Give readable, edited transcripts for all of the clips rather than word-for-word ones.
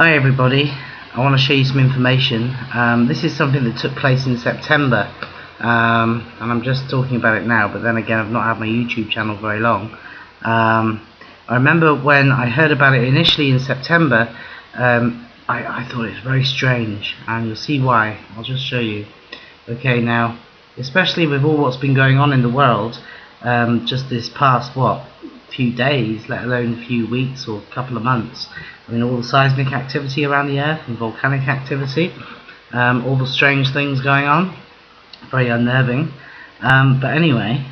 Hi everybody, I want to show you some information. This is something that took place in September, and I'm just talking about it now, but then again I've not had my YouTube channel very long. I remember when I heard about it initially in September, I thought it was very strange, and you'll see why. I'll just show you. Okay, now, especially with all what's been going on in the world, just this past, few days, let alone a few weeks or a couple of months. I mean, all the seismic activity around the Earth and volcanic activity, all the strange things going on, very unnerving. But anyway,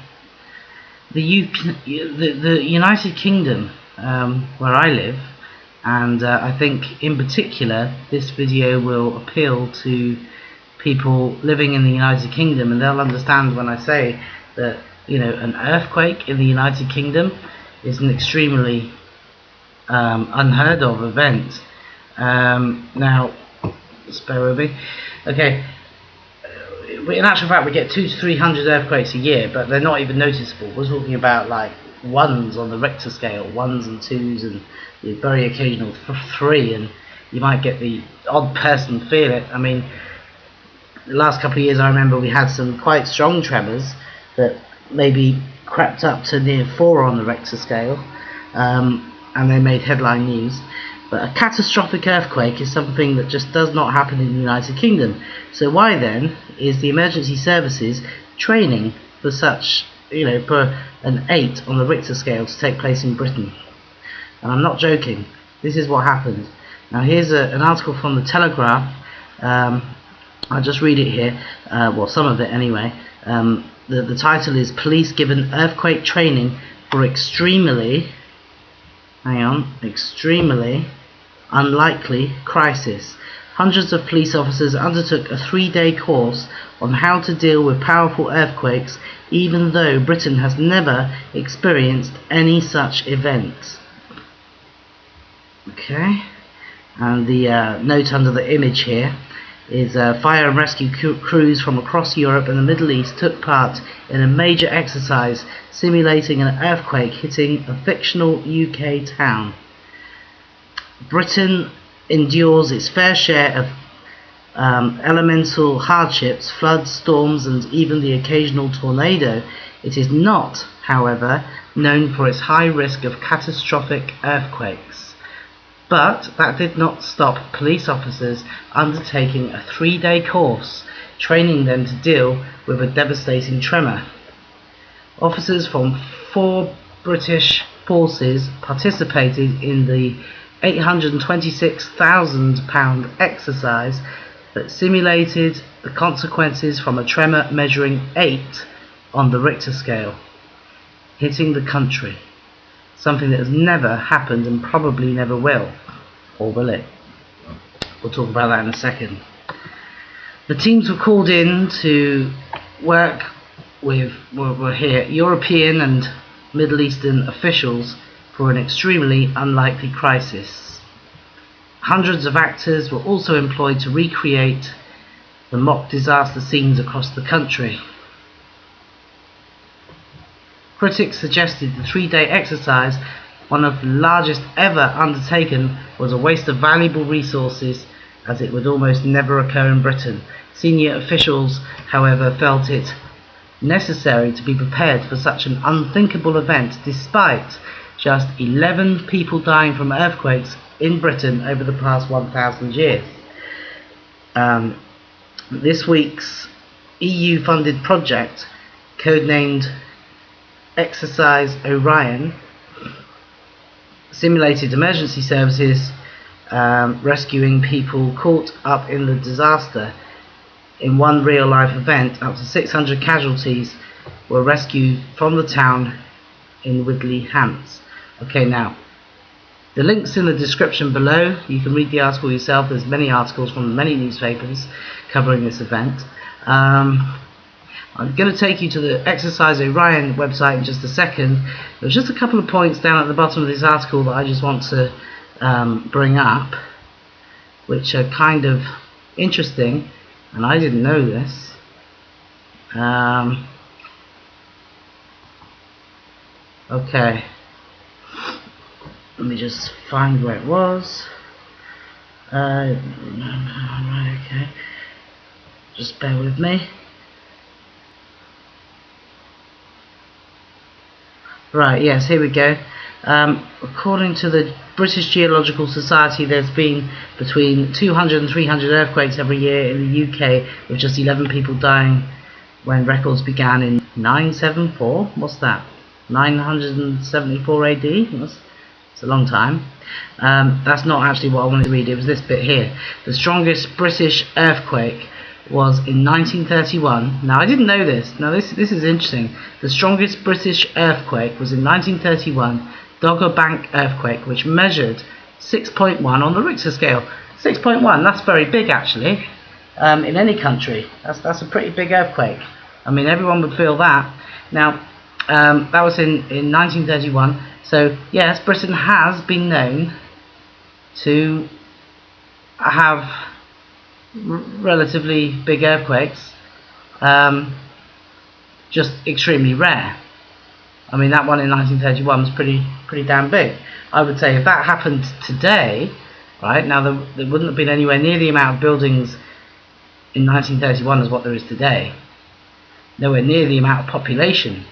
the United Kingdom, where I live, and I think in particular this video will appeal to people living in the United Kingdom, and they'll understand when I say that, you know, an earthquake in the United Kingdom is an extremely unheard of event. Now, just bear with me. Okay, in actual fact we get 200 to 300 earthquakes a year, but they're not even noticeable. We're talking about like ones on the Richter scale, ones and twos, and the very occasional three, and you might get the odd person feel it. I mean, the last couple of years I remember we had some quite strong tremors that maybe crept up to near 4 on the Richter scale, and they made headline news. But a catastrophic earthquake is something that just does not happen in the United Kingdom. So why then is the emergency services training for such, you know, for an 8 on the Richter scale to take place in Britain? And I'm not joking, this is what happened. Now here's an article from the Telegraph. I'll just read it here, well, some of it anyway. The title is "Police Given Earthquake Training for Extremely Unlikely Crisis." Hundreds of police officers undertook a 3-day course on how to deal with powerful earthquakes, even though Britain has never experienced any such events. Okay, and the note under the image here is fire and rescue crews from across Europe and the Middle East took part in a major exercise simulating an earthquake hitting a fictional UK town. Britain endures its fair share of elemental hardships, floods, storms, and even the occasional tornado. It is not, however, known for its high risk of catastrophic earthquakes. But that did not stop police officers undertaking a 3-day course, training them to deal with a devastating tremor. Officers from 4 British forces participated in the £826,000 exercise that simulated the consequences from a tremor measuring 8 on the Richter scale, hitting the country. Something that has never happened and probably never will. Or will it? We'll talk about that in a second. The teams were called in to work with European and Middle Eastern officials for an extremely unlikely crisis. Hundreds of actors were also employed to recreate the mock disaster scenes across the country. Critics suggested the 3-day exercise, one of the largest ever undertaken, was a waste of valuable resources, as it would almost never occur in Britain. Senior officials, however, felt it necessary to be prepared for such an unthinkable event, despite just 11 people dying from earthquakes in Britain over the past 1,000 years. This week's EU-funded project, codenamed Exercise Orion, simulated emergency services rescuing people caught up in the disaster. In one real-life event, up to 600 casualties were rescued from the town in Widley Hants. Okay, now, the link's in the description below. You can read the article yourself. There's many articles from many newspapers covering this event. I'm going to take you to the Exercise Orion website in just a second. There's just a couple of points down at the bottom of this article that I just want to bring up, which are kind of interesting, and I didn't know this. Okay, let me just find where it was. Right, okay. Just bear with me. Right, yes, here we go. According to the British Geological Society, there's been between 200 and 300 earthquakes every year in the UK, with just 11 people dying when records began in 974. What's that? 974 AD? It's a long time. That's not actually what I wanted to read. It was this bit here. The strongest British earthquake was in 1931. Now I didn't know this. Now this is interesting. The strongest British earthquake was in 1931, Dogger Bank earthquake, which measured 6.1 on the Richter scale. 6.1. That's very big actually. In any country, that's a pretty big earthquake. I mean, everyone would feel that. Now that was in 1931. So yes, Britain has been known to have relatively big earthquakes, just extremely rare. I mean, that one in 1931 was pretty damn big. I would say if that happened today, right now, there wouldn't have been anywhere near the amount of buildings in 1931 as what there is today. Nowhere near the amount of population.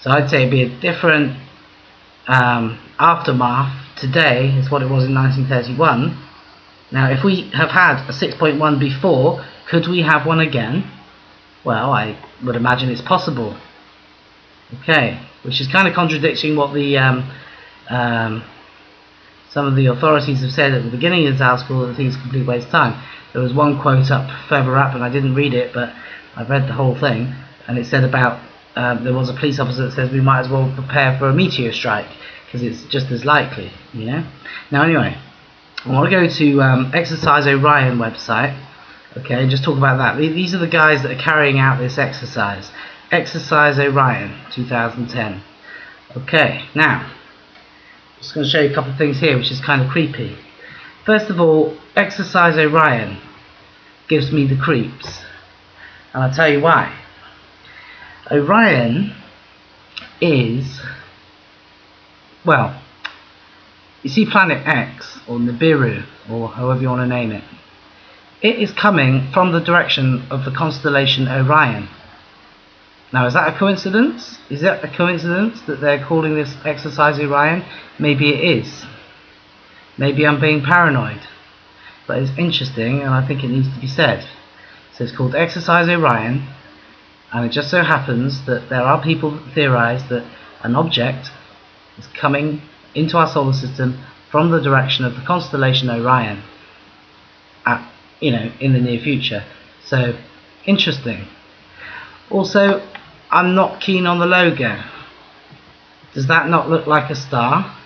So I'd say it'd be a different aftermath today is what it was in 1931. Now, if we have had a 6.1 before, could we have one again? Well, I would imagine it's possible. Okay, which is kind of contradicting what the some of the authorities have said at the beginning of this article, that I think it's a complete waste of time. There was one quote up further up, and I didn't read it, but I've read the whole thing, and it said about there was a police officer that says we might as well prepare for a meteor strike because it's just as likely, you know. Now, anyway, I want to go to Exercise Orion website. Okay, and just talk about that. These are the guys that are carrying out this exercise. Exercise Orion 2010. Okay, now I'm just going to show you a couple of things here which is kind of creepy. First of all, Exercise Orion gives me the creeps, and I'll tell you why. Orion is, well, you see Planet X, or Nibiru, or however you want to name it. It is coming from the direction of the constellation Orion. Now, is that a coincidence? Is that a coincidence that they're calling this Exercise Orion? Maybe it is. Maybe I'm being paranoid. But it's interesting, and I think it needs to be said. So it's called Exercise Orion, and it just so happens that there are people that theorize that an object is coming into our solar system from the direction of the constellation Orion in the near future. So interesting. Also, I'm not keen on the logo. Does that not look like a star?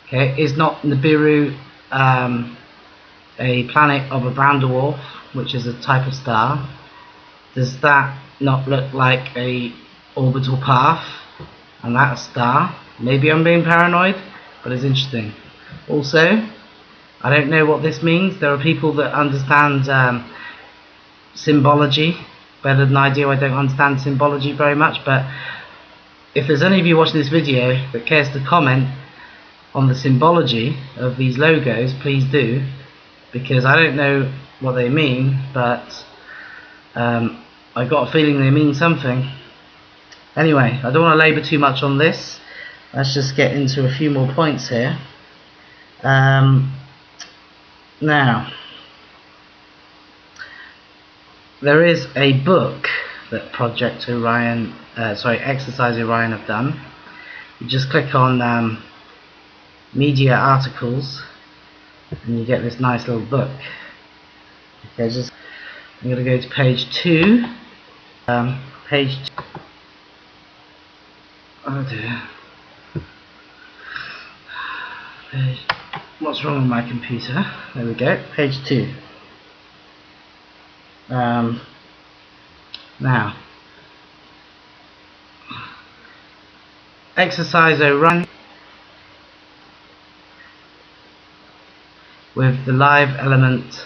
Okay, is not Nibiru a planet of a brown dwarf, which is a type of star? Does that not look like a orbital path, and that's a star? Maybe I'm being paranoid, but it's interesting. Also, I don't know what this means. There are people that understand symbology better than I do. I don't understand symbology very much, but if there's any of you watching this video that cares to comment on the symbology of these logos, please do, because I don't know what they mean, but I got a feeling they mean something. Anyway, I don't want to labour too much on this. Let's just get into a few more points here. Now, there is a book that Exercise Orion have done. You just click on media articles, and you get this nice little book. Okay, I'm going to go to page 2. Page 2. Oh dear. What's wrong with my computer? There we go. Page 2. Now, Exercise Orion, with the live element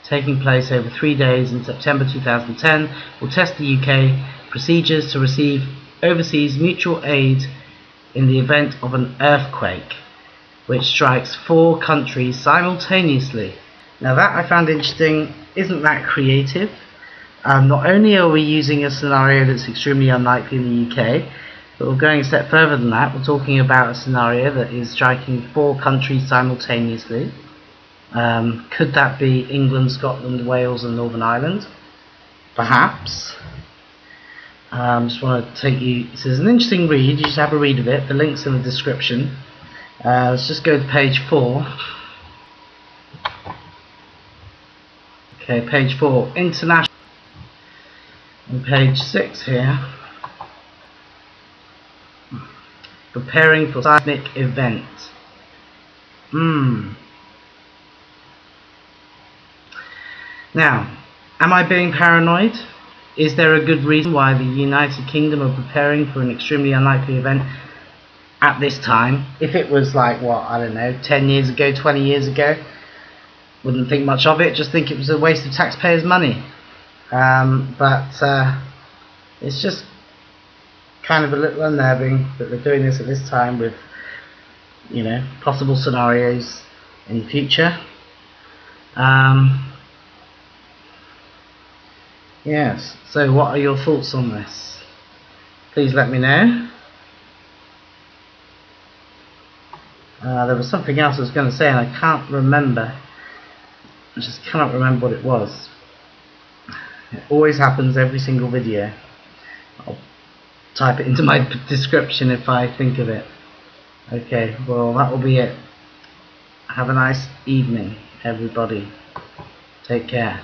taking place over 3 days in September 2010, will test the UK procedures to receive overseas mutual aid in the event of an earthquake, which strikes 4 countries simultaneously. Now that I found interesting. Isn't that creative? Not only are we using a scenario that's extremely unlikely in the UK, but we're going a step further than that. We're talking about a scenario that is striking 4 countries simultaneously. Could that be England, Scotland, Wales and Northern Ireland? Perhaps. Just want to take you, this is an interesting read, you just have a read of it, the link's in the description. Let's just go to page 4. Okay, page 4, international. And page 6 here, preparing for seismic event. Now, am I being paranoid? Is there a good reason why the United Kingdom are preparing for an extremely unlikely event at this time? If it was like, what, I don't know, 10 years ago, 20 years ago, wouldn't think much of it, just think it was a waste of taxpayers' money. But it's just kind of a little unnerving that they're doing this at this time with, you know, possible scenarios in the future. Yes, so what are your thoughts on this? Please let me know. There was something else I was going to say and I can't remember. I just cannot remember what it was. It always happens every single video. I'll type it into my description if I think of it. Okay, well that will be it. Have a nice evening, everybody. Take care.